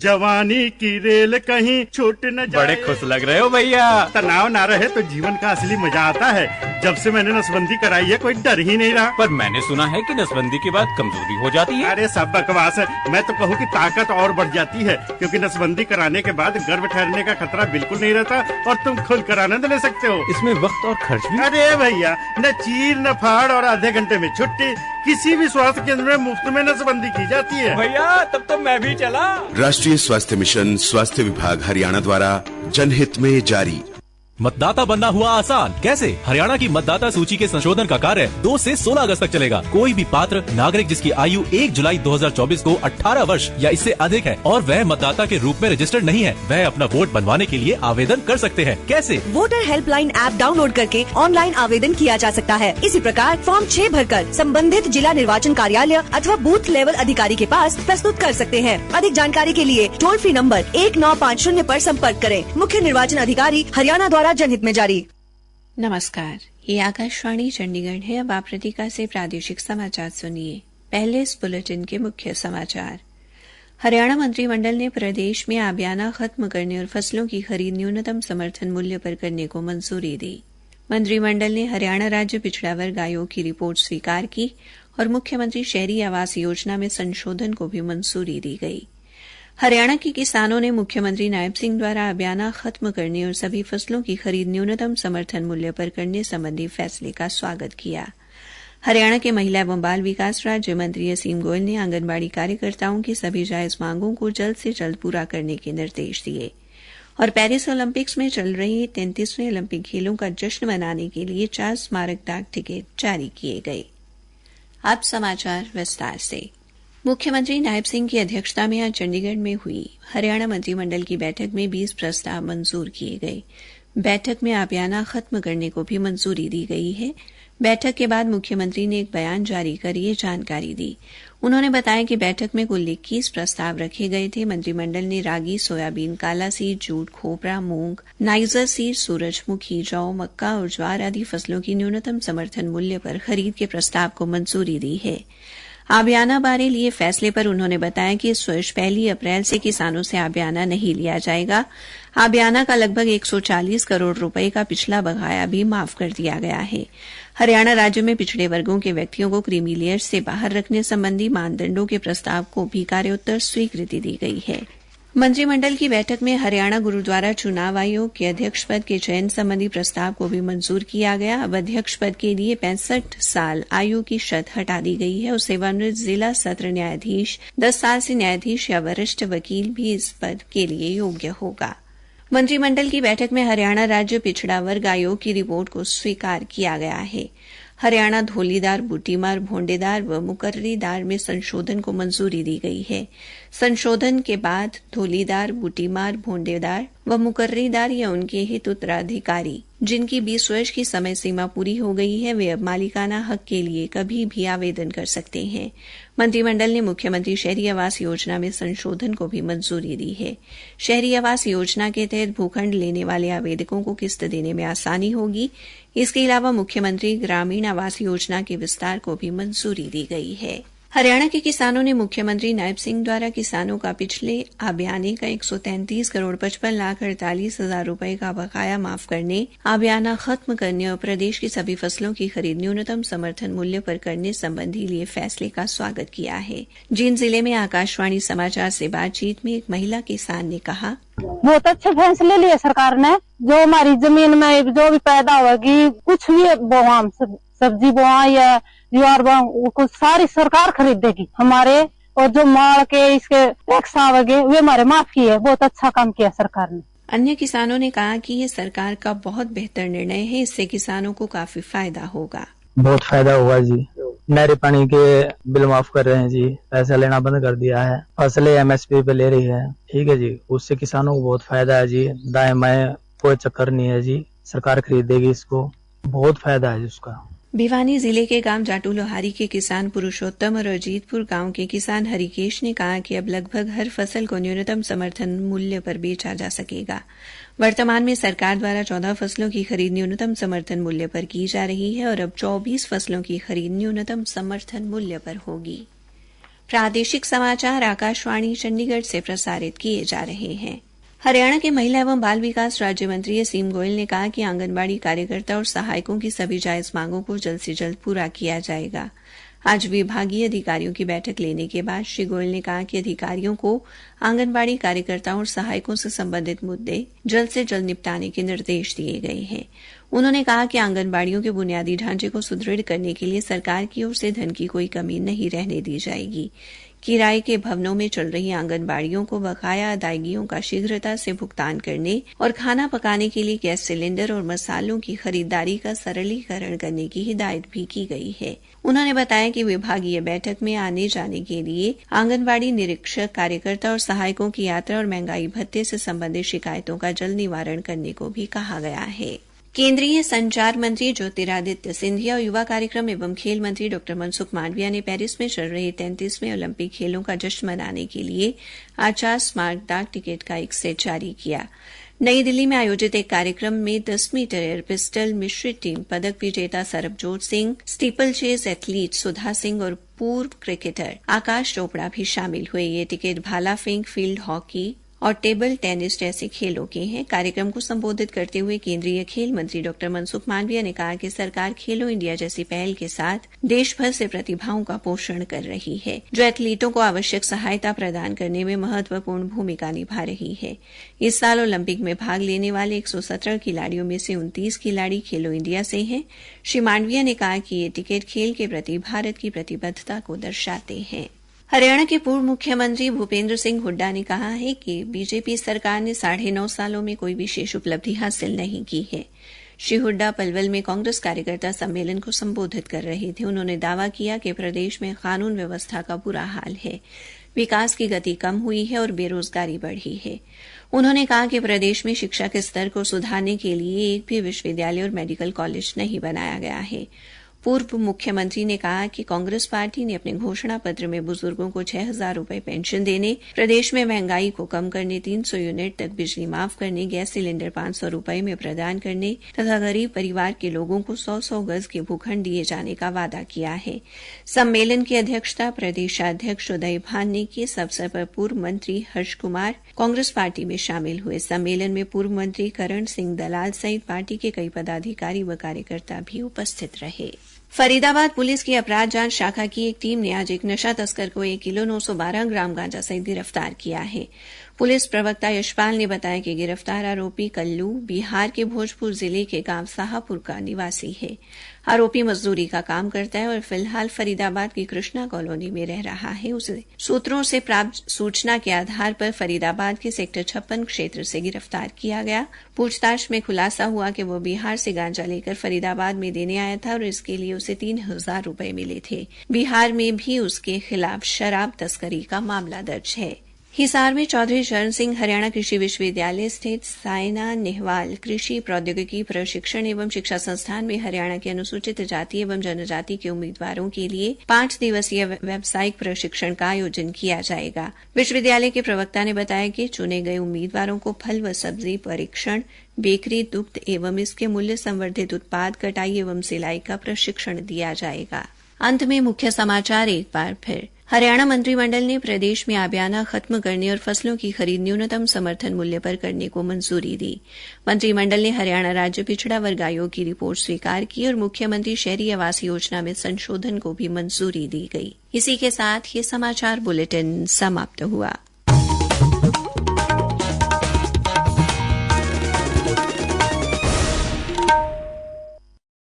जवानी की रेल कहीं छूट न जाए। बड़े खुश लग रहे हो भैया। तनाव ना रहे तो जीवन का असली मजा आता है। जब से मैंने नसबंदी कराई है कोई डर ही नहीं रहा। पर मैंने सुना है कि नसबंदी के बाद कमजोरी हो जाती है। अरे सब बकवास है। मैं तो कहूँ कि ताकत और बढ़ जाती है, क्योंकि नसबंदी कराने के बाद गर्भ ठहरने का खतरा बिल्कुल नहीं रहता और तुम खुल कर आनंद ले सकते हो। इसमें वक्त और खर्च भी। अरे भैया, न चीर न फाड़ और आधे घंटे में छुट्टी। किसी भी स्वास्थ्य केंद्र में मुफ्त में नसबंदी की जाती है। भैया तब तो मैं भी चला। राष्ट्रीय स्वास्थ्य मिशन, स्वास्थ्य विभाग हरियाणा द्वारा जनहित में जारी। मतदाता बनना हुआ आसान। कैसे? हरियाणा की मतदाता सूची के संशोधन का कार्य 2 से 16 अगस्त तक चलेगा। कोई भी पात्र नागरिक जिसकी आयु 1 जुलाई 2024 को 18 वर्ष या इससे अधिक है और वह मतदाता के रूप में रजिस्टर्ड नहीं है, वह अपना वोट बनवाने के लिए आवेदन कर सकते हैं। कैसे? वोटर हेल्पलाइन ऐप डाउनलोड करके ऑनलाइन आवेदन किया जा सकता है। इसी प्रकार फॉर्म 6 भरकर संबंधित जिला निर्वाचन कार्यालय अथवा बूथ लेवल अधिकारी के पास प्रस्तुत कर सकते हैं। अधिक जानकारी के लिए टोल फ्री नंबर 1950 पर संपर्क करें। मुख्य निर्वाचन अधिकारी हरियाणा द्वारा जनहित में जारी। नमस्कार, ये आकाशवाणी चंडीगढ़ है। अब आप प्रतीका से प्रादेशिक समाचार सुनिए। पहले इस बुलेटिन के मुख्य समाचार। हरियाणा मंत्रिमंडल ने प्रदेश में आबियाना खत्म करने और फसलों की खरीद न्यूनतम समर्थन मूल्य पर करने को मंजूरी दी। मंत्रिमंडल ने हरियाणा राज्य पिछड़ा वर्ग आयोग की रिपोर्ट स्वीकार की और मुख्यमंत्री शहरी आवास योजना में संशोधन को भी मंजूरी दी गई। हरियाणा के किसानों ने मुख्यमंत्री नायब सिंह द्वारा आबियाना खत्म करने और सभी फसलों की खरीद न्यूनतम समर्थन मूल्य पर करने संबंधी फैसले का स्वागत किया। हरियाणा के महिला एवं बाल विकास राज्य मंत्री असीम गोयल ने आंगनबाड़ी कार्यकर्ताओं की सभी जायज मांगों को जल्द से जल्द पूरा करने के निर्देश दिए और पेरिस ओलंपिक्स में चल रही 33वें ओलंपिक खेलों का जश्न मनाने के लिए 4 स्मारक डाक टिकट जारी किए गए। अब समाचार विस्तार से। मुख्यमंत्री नायब सिंह की अध्यक्षता में आज चंडीगढ़ में हुई हरियाणा मंत्रिमंडल की बैठक में 20 प्रस्ताव मंजूर किए गए। बैठक में आबियाना खत्म करने को भी मंजूरी दी गई है। बैठक के बाद मुख्यमंत्री ने एक बयान जारी कर ये जानकारी दी। उन्होंने बताया कि बैठक में कुल 21 प्रस्ताव रखे गए थे। मंत्रिमंडल ने रागी, सोयाबीन, काला सीड, जूट, खोपरा, मूंग, नाइजर सीड, सूरजमुखी, जौ, मक्का और ज्वार आदि फसलों की न्यूनतम समर्थन मूल्य पर खरीद के प्रस्ताव को मंजूरी दी है। आबियाना बारे लिए फैसले पर उन्होंने बताया कि इस वर्ष 1 अप्रैल से किसानों से आबियाना नहीं लिया जाएगा। आबियाना का लगभग 140 करोड़ रुपए का पिछला बकाया भी माफ कर दिया गया है। हरियाणा राज्य में पिछड़े वर्गों के व्यक्तियों को क्रीमी लेयर से बाहर रखने संबंधी मानदंडों के प्रस्ताव को भी कार्योत्तर स्वीकृति दी गई है। मंत्रिमंडल की बैठक में हरियाणा गुरुद्वारा चुनाव आयोग के अध्यक्ष पद के चयन संबंधी प्रस्ताव को भी मंजूर किया गया। अब अध्यक्ष पद के लिए 65 साल आयु की शर्त हटा दी गई है और सेवानिवृत्त जिला सत्र न्यायाधीश 10 साल से न्यायाधीश या वरिष्ठ वकील भी इस पद के लिए योग्य होगा। मंत्रिमंडल की बैठक में हरियाणा राज्य पिछड़ा वर्ग आयोग की रिपोर्ट को स्वीकार किया गया है। हरियाणा धोलीदार, बूटीमार, भोंडेदार व मुकर्रीदार में संशोधन को मंजूरी दी गई है। संशोधन के बाद धोलीदार, बूटीमार, भोंडेदार व मुकर्रीदार या उनके हित उत्तराधिकारी जिनकी 20 वर्ष की समय सीमा पूरी हो गई है, वे अब मालिकाना हक के लिए कभी भी आवेदन कर सकते हैं। मंत्रिमंडल ने मुख्यमंत्री शहरी आवास योजना में संशोधन को भी मंजूरी दी है। शहरी आवास योजना के तहत भूखंड लेने वाले आवेदकों को किस्त देने में आसानी होगी। इसके अलावा मुख्यमंत्री ग्रामीण आवास योजना के विस्तार को भी मंजूरी दी गई है। हरियाणा के किसानों ने मुख्यमंत्री नायब सिंह द्वारा किसानों का पिछले आबियाने का 133 करोड़ 55 लाख 48 हजार रुपए का बकाया माफ करने, आबियाना खत्म करने और प्रदेश की सभी फसलों की खरीद न्यूनतम समर्थन मूल्य पर करने संबंधी लिए फैसले का स्वागत किया है। जींद जिले में आकाशवाणी समाचार से बातचीत में एक महिला किसान ने कहा, बहुत अच्छे फैसले लिए सरकार ने। जो हमारी जमीन में जो भी पैदा होगी, कुछ भी बोआ, सब्जी बोआ या ज्वार बोआ, कुछ सारी सरकार खरीदेगी हमारे। और जो माल के इसके टैक्स आवेंगे वे हमारे माफ किए। बहुत अच्छा काम किया सरकार ने। अन्य किसानों ने कहा कि ये सरकार का बहुत बेहतर निर्णय है, इससे किसानों को काफी फायदा होगा। बहुत फायदा होगा जी। नहरी पानी के बिल माफ कर रहे हैं जी, पैसा लेना बंद कर दिया है, फसलें MSP पे ले रही है। ठीक है जी, उससे किसानों को बहुत फायदा है जी। दाएं बाएं कोई चक्कर नहीं है जी, सरकार खरीदेगी इसको, बहुत फायदा है जी उसका। भिवानी जिले के गांव जाटू लोहारी के किसान पुरुषोत्तम और अजीतपुर गांव के किसान हरिकेश ने कहा कि अब लगभग हर फसल को न्यूनतम समर्थन मूल्य पर बेचा जा सकेगा। वर्तमान में सरकार द्वारा 14 फसलों की खरीद न्यूनतम समर्थन मूल्य पर की जा रही है और अब 24 फसलों की खरीद न्यूनतम समर्थन मूल्य पर होगी। प्रादेशिक समाचार आकाशवाणी चंडीगढ़ से प्रसारित किए जा रहे हैं। हरियाणा के महिला एवं बाल विकास राज्य मंत्री असीम गोयल ने कहा कि आंगनबाड़ी कार्यकर्ता और सहायकों की सभी जायज मांगों को जल्द से जल्द पूरा किया जाएगा। आज विभागीय अधिकारियों की बैठक लेने के बाद श्री गोयल ने कहा कि अधिकारियों को आंगनबाड़ी कार्यकर्ताओं और सहायकों से संबंधित मुद्दे जल्द से जल्द निपटाने के निर्देश दिए गए हैं। उन्होंने कहा कि आंगनबाड़ियों के बुनियादी ढांचे को सुदृढ़ करने के लिए सरकार की ओर से धन की कोई कमी नहीं रहने दी जाएगी। किराए के भवनों में चल रही आंगनबाड़ियों को बकाया अदायगियों का शीघ्रता से भुगतान करने और खाना पकाने के लिए गैस सिलेंडर और मसालों की खरीदारी का सरलीकरण करने की हिदायत भी की गई है। उन्होंने बताया कि विभागीय बैठक में आने जाने के लिए आंगनबाड़ी निरीक्षक, कार्यकर्ता और सहायकों की यात्रा और महंगाई भत्ते से संबंधित शिकायतों का जल्द निवारण करने को भी कहा गया है। केंद्रीय संचार मंत्री ज्योतिरादित्य सिंधिया और युवा कार्यक्रम एवं खेल मंत्री डॉ मनसुख मांडविया ने पेरिस में चल रहे 33वें ओलंपिक खेलों का जश्न मनाने के लिए आज 4 स्मारक डाक टिकट का एक सेट जारी किया। नई दिल्ली में आयोजित एक कार्यक्रम में 10 मीटर एयर पिस्टल मिश्रित टीम पदक विजेता Sarabjot Singh, steeple chase athlete Sudha Singh और पूर्व क्रिकेटर आकाश चोपड़ा भी शामिल हुए। ये टिकट भाला फेंक, फील्ड हॉकी और टेबल टेनिस जैसे खेलों के हैं। कार्यक्रम को संबोधित करते हुए केंद्रीय खेल मंत्री डॉ मनसुख मांडविया ने कहा कि सरकार खेलो इंडिया जैसी पहल के साथ देश भर से प्रतिभाओं का पोषण कर रही है, जो एथलीटों को आवश्यक सहायता प्रदान करने में महत्वपूर्ण भूमिका निभा रही है। इस साल ओलंपिक में भाग लेने वाले 117 खिलाड़ियों में से 29 खिलाड़ी खेलो इंडिया से हैं। श्री मांडविया ने कहा कि ये टिकट खेल के प्रति भारत की प्रतिबद्धता को दर्शाते हैं। हरियाणा के पूर्व मुख्यमंत्री भूपेंद्र सिंह हुड्डा ने कहा है कि बीजेपी सरकार ने 9.5 सालों में कोई विशेष उपलब्धि हासिल नहीं की है। श्री हुड्डा पलवल में कांग्रेस कार्यकर्ता सम्मेलन को संबोधित कर रहे थे। उन्होंने दावा किया कि प्रदेश में कानून व्यवस्था का बुरा हाल है, विकास की गति कम हुई है और बेरोजगारी बढ़ी है। उन्होंने कहा कि प्रदेश में शिक्षा के स्तर को सुधारने के लिए एक भी विश्वविद्यालय और मेडिकल कॉलेज नहीं बनाया गया है। पूर्व मुख्यमंत्री ने कहा कि कांग्रेस पार्टी ने अपने घोषणा पत्र में बुजुर्गों को 6,000 रुपए पेंशन देने, प्रदेश में महंगाई को कम करने, 300 यूनिट तक बिजली माफ करने, गैस सिलेंडर 500 रुपए में प्रदान करने तथा गरीब परिवार के लोगों को 100-100 गज के भूखंड दिए जाने का वादा किया है। सम्मेलन की अध्यक्षता प्रदेशाध्यक्ष उदय भान ने की। इस अवसर पर पूर्व मंत्री हर्ष कुमार कांग्रेस पार्टी में शामिल हुए। सम्मेलन में पूर्व मंत्री करण सिंह दलाल सहित पार्टी के कई पदाधिकारी व कार्यकर्ता भी उपस्थित रहे। फरीदाबाद पुलिस की अपराध जांच शाखा की एक टीम ने आज एक नशा तस्कर को 1 किलो 912 ग्राम गांजा सहित गिरफ्तार किया है। पुलिस प्रवक्ता यशपाल ने बताया कि गिरफ्तार आरोपी कल्लू बिहार के भोजपुर जिले के गांव साहापुर का निवासी है। आरोपी मजदूरी का काम करता है और फिलहाल फरीदाबाद की कृष्णा कॉलोनी में रह रहा है। उसे सूत्रों से प्राप्त सूचना के आधार पर फरीदाबाद के सेक्टर 56 क्षेत्र से गिरफ्तार किया गया। पूछताछ में खुलासा हुआ कि वो बिहार से गांजा लेकर फरीदाबाद में देने आया था और इसके लिए उसे 3,000 रुपए मिले थे। बिहार में भी उसके खिलाफ शराब तस्करी का मामला दर्ज है। हिसार में चौधरी चरण सिंह हरियाणा कृषि विश्वविद्यालय स्थित सायना नेहवाल कृषि प्रौद्योगिकी प्रशिक्षण एवं शिक्षा संस्थान में हरियाणा के अनुसूचित जाति एवं जनजाति के उम्मीदवारों के लिए 5 दिवसीय व्यावसायिक प्रशिक्षण का आयोजन किया जाएगा। विश्वविद्यालय के प्रवक्ता ने बताया कि चुने गए उम्मीदवारों को फल व सब्जी परीक्षण, बेकरी, दुग्ध एवं इसके मूल्य संवर्धित उत्पाद, कटाई एवं सिलाई का प्रशिक्षण दिया जाएगा। अंत में मुख्य समाचार एक बार फिर। हरियाणा मंत्रिमंडल ने प्रदेश में आबियाना खत्म करने और फसलों की खरीद न्यूनतम समर्थन मूल्य पर करने को मंजूरी दी। मंत्रिमंडल ने हरियाणा राज्य पिछड़ा वर्ग आयोग की रिपोर्ट स्वीकार की और मुख्यमंत्री शहरी आवास योजना में संशोधन को भी मंजूरी दी गई। इसी के साथ ये समाचार बुलेटिन समाप्त हुआ।